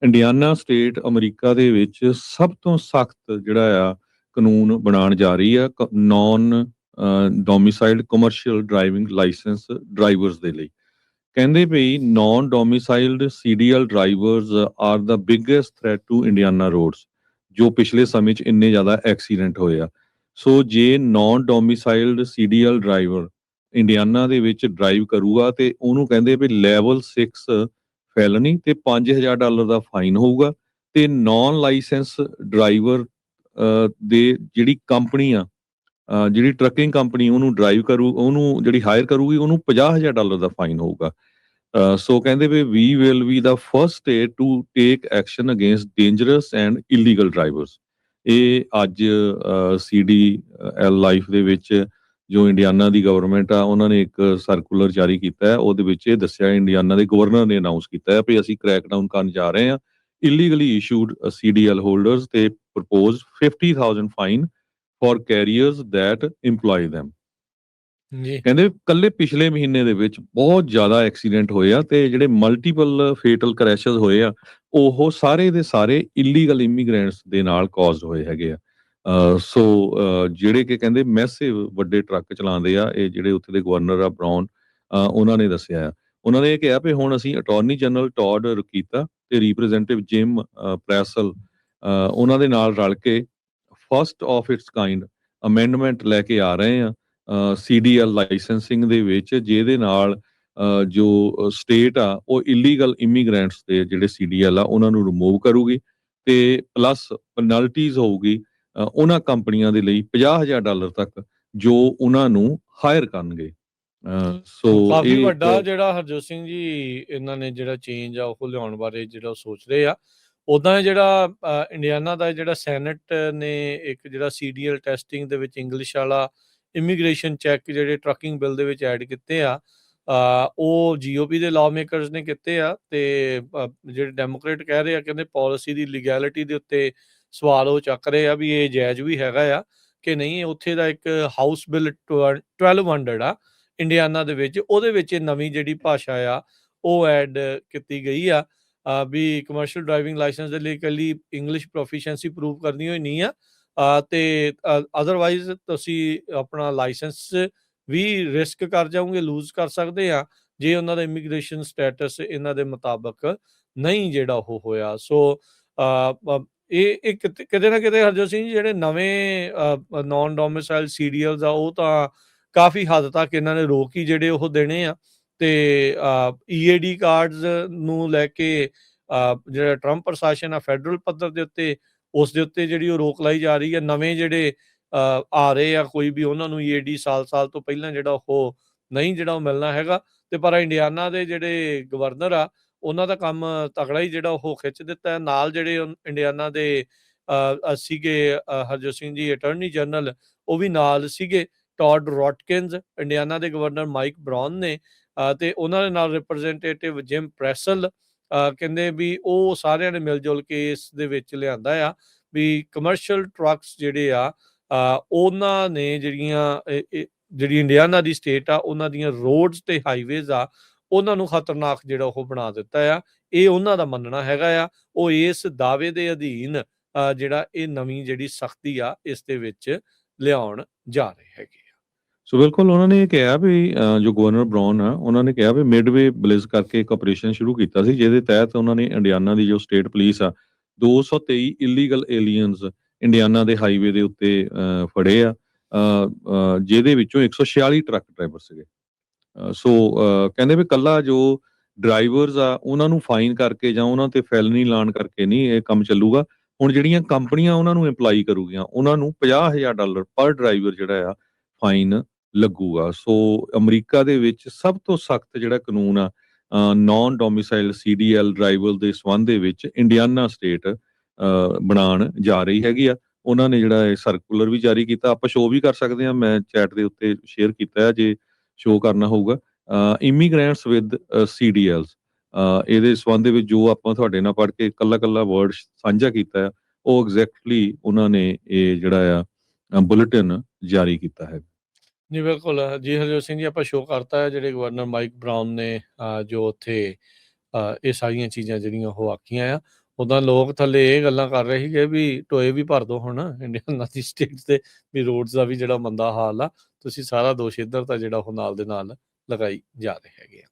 Indiana state America ਦੇ ਵਿੱਚ ਸਭ ਤੋਂ ਸਖਤ ਜਿਹੜਾ ਆ ਕਾਨੂੰਨ ਬਣਾਉਣ ਜਾ ਰਹੀ ਆ non domiciled commercial driving licence drivers ਦੇ ਲਈ। ਕਹਿੰਦੇ ਪਈ non domiciled CDL drivers are the biggest threat to Indiana roads, ਜੋ ਪਿਛਲੇ ਸਮੇਂ 'ਚ ਇੰਨੇ ਜ਼ਿਆਦਾ ਐਕਸੀਡੈਂਟ ਹੋਏ ਆ। ਸੋ ਜੇ non domiciled CDL driver Indiana ਦੇ ਵਿੱਚ ਡਰਾਈਵ ਕਰੂਗਾ ਤੇ ਉਹਨੂੰ ਕਹਿੰਦੇ ਵੀ ਲੈਵਲ 6 ਫੈਲਨੀ ਤੇ $5000 ਦਾ ਫਾਈਨ ਹੋਊਗਾ। ਤੇ ਨੌਨ ਲਾਇਸੈਂਸ ਡਰਾਈਵਰ ਦੇ ਜਿਹੜੀ ਕੰਪਨੀ ਆ, ਜਿਹੜੀ ਟਰੱਕਿੰਗ ਕੰਪਨੀ ਉਹਨੂੰ ਡਰਾਈਵ ਕਰੂ, ਉਹਨੂੰ ਜਿਹੜੀ ਹਾਇਰ ਕਰੂਗੀ, ਉਹਨੂੰ $50,000 ਦਾ ਫਾਈਨ ਹੋਊਗਾ। ਸੋ ਕਹਿੰਦੇ we will be the first state to take action against dangerous and illegal drivers. ਇਹ ਅੱਜ CDL ਲਾਈਫ ਦੇ ਵਿੱਚ ਜੋ ਇੰਡੀਆਨਾ ਦੀ ਗਵਰਨਮੈਂਟ ਆ, ਉਹਨਾਂ ਨੇ ਇੱਕ ਸਰਕੂਲਰ ਜਾਰੀ ਕੀਤਾ ਹੈ। ਉਹਦੇ ਵਿੱਚ ਇਹ ਦੱਸਿਆ, ਇੰਡੀਆਨਾ ਦੇ ਗਵਰਨਰ ਨੇ ਅਨਾਉਂਸ ਕੀਤਾ ਹੈ ਵੀ ਅਸੀਂ ਕ੍ਰੈਕਡਾਊਨ ਕਰਨ ਜਾ ਰਹੇ ਹਾਂ ਇਲੀਗਲੀ ਇਸ਼ੂਡ CDL ਹੋਲਡਰਸ ਤੇ propose 50,000 fine for carriers that employee them। ਜੀ ਕਹਿੰਦੇ ਕੱਲੇ ਪਿਛਲੇ ਮਹੀਨੇ ਦੇ ਵਿੱਚ ਬਹੁਤ ਜ਼ਿਆਦਾ ਐਕਸੀਡੈਂਟ ਹੋਏ ਆ ਤੇ ਜਿਹੜੇ ਮਲਟੀਪਲ ਫੇਟਲ ਕ੍ਰੈਸ਼ਸ ਹੋਏ ਆ, ਉਹ ਸਾਰੇ ਦੇ ਸਾਰੇ ਇਲੀਗਲ ਇਮੀਗ੍ਰੈਂਟਸ ਦੇ ਨਾਲ ਕਾਜ਼ਡ ਹੋਏ ਹੈਗੇ ਆ। ਸੋ ਜਿਹੜੇ ਕਿ ਕਹਿੰਦੇ ਮੈਸਿਵ ਵੱਡੇ ਟਰੱਕ ਚਲਾਉਂਦੇ ਆ, ਇਹ ਜਿਹੜੇ ਉੱਥੇ ਦੇ ਗਵਰਨਰ ਆ ਬਰਾਊਨ, ਉਹਨਾਂ ਨੇ ਦੱਸਿਆ ਆ। ਉਹਨਾਂ ਨੇ ਇਹ ਕਿਹਾ ਵੀ ਹੁਣ ਅਸੀਂ ਅਟਾਰਨੀ ਜਨਰਲ ਟੌਡ ਰਕੀਤਾ ਤੇ ਰਿਪਰੈਜ਼ੈਂਟੇਟਿਵ ਜਿਮ ਪ੍ਰੈਸਲ, ਉਹਨਾਂ ਦੇ ਨਾਲ ਰਲ ਕੇ first of its kind amendment ਲੈ ਕੇ ਆ ਰਹੇ ਆ CDL ਲਾਇਸੈਂਸਿੰਗ ਦੇ ਵਿੱਚ, ਜਿਹਦੇ ਨਾਲ ਜੋ ਸਟੇਟ ਆ ਉਹ ਇਲੀਗਲ ਇਮੀਗ੍ਰੈਂਟਸ ਦੇ ਜਿਹੜੇ CDL ਆ ਉਹਨਾਂ ਨੂੰ ਰਿਮੂਵ ਕਰੂਗੀ ਤੇ ਪਲੱਸ ਪੈਨਲਟੀਜ਼ ਹੋਊਗੀ ਉਹਨਾਂ ਕੰਪਨੀਆਂ ਦੇ ਲਈ $50,000 ਤੱਕ ਜੋ ਉਹਨਾਂ ਨੂੰ ਹਾਇਰ ਕਰਨਗੇ। ਸੋ ਕਾਫੀ ਇਹ ਵੱਡਾ ਇੱਕ ਜਿਹੜਾ ਹਰਜੋਤ ਸਿੰਘ ਜੀ ਇਹਨਾਂ ਨੇ ਜਿਹੜਾ ਚੇਂਜ ਆ ਉਹ ਲਿਆਉਣ ਬਾਰੇ ਜਿਹੜਾ ਉਹ ਸੋਚ ਰਹੇ ਆ। ਉੱਦਾਂ ਜਿਹੜਾ ਇੰਡੀਆਨਾ ਦਾ ਜਿਹੜਾ ਸੈਨੇਟ ਨੇ ਇੱਕ ਜਿਹੜਾ CDL ਟੈਸਟਿੰਗ ਦੇ ਵਿੱਚ ਇੰਗਲਿਸ਼ ਵਾਲਾ ਇਮੀਗ੍ਰੇਸ਼ਨ ਚੈੱਕ ਜਿਹੜੇ ਟਰੱਕਿੰਗ ਬਿੱਲ ਦੇ ਵਿੱਚ ਐਡ ਕੀਤੇ ਆ, ਉਹ GOP ਦੇ ਲਾਅ ਮੇਕਰਸ ਨੇ ਕੀਤੇ ਆ। ਤੇ ਜਿਹੜੇ ਡੈਮੋਕ੍ਰੇਟ ਕਹਿ ਰਹੇ ਆ, ਕਹਿੰਦੇ ਪਾਲਿਸੀ ਦੀ ਲੀਗੈਲਿਟੀ ਦੇ ਉੱਤੇ ਸਵਾਲ ਉਹ ਚੱਕ ਰਹੇ ਆ ਵੀ ਇਹ ਜਾਇਜ਼ ਵੀ ਹੈਗਾ ਆ ਕਿ ਨਹੀਂ। ਉੱਥੇ ਦਾ ਇੱਕ ਹਾਊਸ ਬਿੱਲ 1200 ਆ ਇੰਡੀਆਨਾ ਦੇ ਵਿੱਚ, ਉਹਦੇ ਵਿੱਚ ਇਹ ਨਵੀਂ ਜਿਹੜੀ ਭਾਸ਼ਾ ਆ ਉਹ ਐਡ ਕੀਤੀ ਗਈ ਆ ਵੀ ਕਮਰਸ਼ੀਅਲ ਡਰਾਈਵਿੰਗ ਲਾਇਸੈਂਸ ਦੇ ਲਈ ਇਕੱਲੀ ਇੰਗਲਿਸ਼ ਪ੍ਰੋਫੀਸ਼ੀਐਂਸੀ ਪ੍ਰੂਵ ਕਰਨੀ ਹੋਈ ਨਹੀਂ ਆ, ਤੇ ਅਦਰਵਾਈਜ਼ ਤੁਸੀਂ ਆਪਣਾ ਲਾਇਸੈਂਸ ਵੀ ਰਿਸਕ ਕਰ ਜਾਓਗੇ, ਲੂਜ਼ ਕਰ ਸਕਦੇ ਆ ਜੇ ਉਹਨਾਂ ਦਾ ਇਮੀਗ੍ਰੇਸ਼ਨ ਸਟੇਟਸ ਇਹਨਾਂ ਦੇ ਮੁਤਾਬਕ ਨਹੀਂ ਜਿਹੜਾ ਉਹ ਹੋਇਆ। ਸੋ ਇਹ ਕਿਤੇ ਨਾ ਕਿਤੇ ਹਰਜੋਤ ਸਿੰਘ ਜੀ ਜਿਹੜੇ ਨਵੇਂ ਨੌਨ ਡੋਮਿਸਾਈਲ CDLs ਆ ਉਹ ਤਾਂ ਕਾਫੀ ਹੱਦ ਤੱਕ ਇਹਨਾਂ ਨੇ ਰੋਕ ਹੀ ਜਿਹੜੇ ਉਹ ਦੇਣੇ ਆ। ਤੇ EAD ਕਾਰਡਸ ਨੂੰ ਲੈ ਕੇ ਜਿਹੜਾ ਟਰੰਪ ਪ੍ਰਸ਼ਾਸਨ ਆ ਫੈਡਰਲ ਪੱਧਰ ਦੇ ਉੱਤੇ, ਉਸ ਦੇ ਉੱਤੇ ਜਿਹੜੀ ਉਹ ਰੋਕ ਲਾਈ ਜਾ ਰਹੀ ਹੈ। ਨਵੇਂ ਜਿਹੜੇ ਆ ਰਹੇ ਆ ਕੋਈ ਵੀ, ਉਹਨਾਂ ਨੂੰ EAD ਸਾਲ ਤੋਂ ਪਹਿਲਾਂ ਜਿਹੜਾ ਉਹ ਨਹੀਂ ਜਿਹੜਾ ਉਹ ਮਿਲਣਾ ਹੈਗਾ। ਤੇ ਪਰ ਇੰਡੀਆਨਾ ਦੇ ਜਿਹੜੇ ਗਵਰਨਰ ਆ ਉਹਨਾਂ ਦਾ ਕੰਮ ਤਕੜਾ ਹੀ ਜਿਹੜਾ ਉਹ ਖਿੱਚ ਦਿੱਤਾ ਹੈ। ਨਾਲ ਜਿਹੜੇ ਇੰਡੀਆਨਾ ਦੇ ਸੀਗੇ ਹਰਜੋਤ ਸਿੰਘ ਜੀ ਅਟਾਰਨੀ ਜਨਰਲ, ਉਹ ਵੀ ਨਾਲ ਸੀਗੇ। ਟੌਡ ਰੌਟਕਿਨਸ ਇੰਡੀਆਨਾ ਦੇ ਗਵਰਨਰ ਮਾਈਕ ਬਰਾਊਨ ਨੇ, ਤੇ ਉਹਨਾਂ ਦੇ ਨਾਲ ਰਿਪਰੈਜ਼ੈਂਟੇਟਿਵ ਜਿਮ ਪ੍ਰੈਸਲ, ਕਹਿੰਦੇ ਵੀ ਉਹ ਸਾਰਿਆਂ ਨੇ ਮਿਲ ਜੁਲ ਕੇ ਇਸ ਦੇ ਵਿੱਚ ਲਿਆਂਦਾ ਆ ਵੀ ਕਮਰਸ਼ੀਅਲ ਟਰੱਕਸ ਜਿਹੜੇ ਆ ਉਹਨਾਂ ਨੇ ਜਿਹੜੀ ਇੰਡੀਆਨਾ ਦੀ ਸਟੇਟ ਆ ਉਹਨਾਂ ਦੀਆਂ ਰੋਡਸ ਤੇ ਹਾਈਵੇਜ਼ ਆ ਉਹਨਾਂ ਨੂੰ ਖਤਰਨਾਕ ਜਿਹੜਾ ਉਹ ਬਣਾ ਦਿੱਤਾ ਆ। ਇਹ ਉਹਨਾਂ ਦਾ ਮੰਨਣਾ ਹੈਗਾ ਆ। ਉਹ ਇਸ ਦਾਅਵੇ ਦੇ ਅਧੀਨ ਜਿਹੜਾ ਇਹ ਨਵੀਂ ਜਿਹੜੀ ਸਖਤੀ ਆ ਇਸ ਦੇ ਵਿੱਚ ਲਿਆਉਣ ਜਾ ਰਹੇ ਹੈਗੇ ਆ। ਸੋ ਬਿਲਕੁਲ ਉਹਨਾਂ ਨੇ ਇਹ ਕਿਹਾ ਵੀ ਜੋ ਗਵਰਨਰ ਬਰਾਊਨ ਆ, ਉਹਨਾਂ ਨੇ ਕਿਹਾ ਵੀ ਮਿਡਵੇ ਬਲਿਜ਼ ਕਰਕੇ ਇੱਕ ਆਪਰੇਸ਼ਨ ਸ਼ੁਰੂ ਕੀਤਾ ਸੀ, ਜਿਹਦੇ ਤਹਿਤ ਉਹਨਾਂ ਨੇ ਇੰਡੀਆਨਾ ਦੀ ਜੋ ਸਟੇਟ ਪੁਲਿਸ ਆ 223 ਇਲੀਗਲ ਏਲੀਅਨਸ ਇੰਡੀਆਨਾ ਦੇ ਹਾਈਵੇ ਦੇ ਉੱਤੇ ਫੜੇ ਆ, ਜਿਹਦੇ ਵਿੱਚੋਂ 146 ਟਰੱਕ ਡਰਾਈਵਰ ਸੀਗੇ। ਸੋ ਕਹਿੰਦੇ ਵੀ ਕੱਲਾ ਜੋ ਡਰਾਈਵਰਸ ਆ ਉਹਨਾਂ ਨੂੰ ਫਾਈਨ ਕਰਕੇ ਜਾਂ ਉਹਨਾਂ ਤੇ ਫੈਲਨੀ ਲਾਣ ਕਰਕੇ ਨਹੀਂ ਇਹ ਕੰਮ ਚੱਲੂਗਾ। ਹੁਣ ਜਿਹੜੀਆਂ ਕੰਪਨੀਆਂ ਉਹਨਾਂ ਨੂੰ ਇੰਪਲਾਈ ਕਰੂਗੀਆਂ ਉਹਨਾਂ ਨੂੰ $50,000 ਪਰ ਡਰਾਈਵਰ ਜਿਹੜਾ ਆ ਫਾਈਨ ਲੱਗੂਗਾ। ਸੋ ਅਮਰੀਕਾ ਦੇ ਵਿੱਚ ਸਭ ਤੋਂ ਸਖਤ ਜਿਹੜਾ ਕਾਨੂੰਨ ਆ ਨੌਨ ਡੋਮਿਸਾਈਲ CDL ਡਰਾਈਵਰ ਦੇ ਸੰਬੰਧ ਦੇ ਵਿੱਚ ਇੰਡੀਆਨਾ ਸਟੇਟ ਬਣਾਉਣ ਜਾ ਰਹੀ ਹੈਗੀ ਆ। ਉਹਨਾਂ ਨੇ ਜਿਹੜਾ ਇਹ ਸਰਕੂਲਰ ਵੀ ਜਾਰੀ ਕੀਤਾ, ਆਪਾਂ ਸ਼ੋਅ ਵੀ ਕਰ ਸਕਦੇ ਹਾਂ, ਮੈਂ ਚੈਟ ਦੇ ਉੱਤੇ ਸ਼ੇਅਰ ਕੀਤਾ ਹੈ ਜੇ ਸ਼ੋਅ ਕਰਨਾ ਹੋਊਗਾ। ਇਮੀਗ੍ਰੈਂਟਸ ਵਿਦ CDLs, ਇਹਦੇ ਸੰਬੰਧ ਦੇ ਵਿੱਚ ਜੋ ਆਪਾਂ ਤੁਹਾਡੇ ਨਾਲ ਪੜ੍ਹ ਕੇ ਕੱਲਾ ਵਰਡ ਸਾਂਝਾ ਕੀਤਾ ਹੈ, ਉਹ ਐਗਜ਼ੈਕਟਲੀ ਉਹਨਾਂ ਨੇ ਇਹ ਜਿਹੜਾ ਆ ਬੁਲੇਟਿਨ ਜਾਰੀ ਕੀਤਾ ਹੈ। ਜੀ ਬਿਲਕੁਲ ਜੀ ਹਰਜੋਤ ਸਿੰਘ ਜੀ, ਆਪਾਂ ਸ਼ੋਅ ਕਰਤਾ ਹੈ ਜਿਹੜੇ ਗਵਰਨਰ ਮਾਈਕ ਬਰਾਊਨ ਨੇ ਜੋ ਉੱਥੇ ਇਹ ਸਾਰੀਆਂ ਚੀਜ਼ਾਂ ਜਿਹੜੀਆਂ ਉਹ ਆਖੀਆਂ ਆ। ਉੱਦਾਂ ਲੋਕ ਥੱਲੇ ਇਹ ਗੱਲਾਂ ਕਰ ਰਹੇ ਸੀਗੇ ਵੀ ਟੋਏ ਵੀ ਭਰ ਦਿਓ ਹੁਣ ਇੰਡੀਅਨਾਂ ਦੀ ਸਟੇਟਸ ਦੇ, ਵੀ ਰੋਡਸ ਦਾ ਵੀ ਜਿਹੜਾ ਮੰਦਾ ਹਾਲ ਆ, ਤੁਸੀਂ ਸਾਰਾ ਦੋਸ਼ ਇੱਧਰ ਤਾਂ ਜਿਹੜਾ ਉਹ ਨਾਲ ਦੇ ਨਾਲ ਲਗਾਈ ਜਾ ਰਹੇ ਹੈਗੇ ਆ।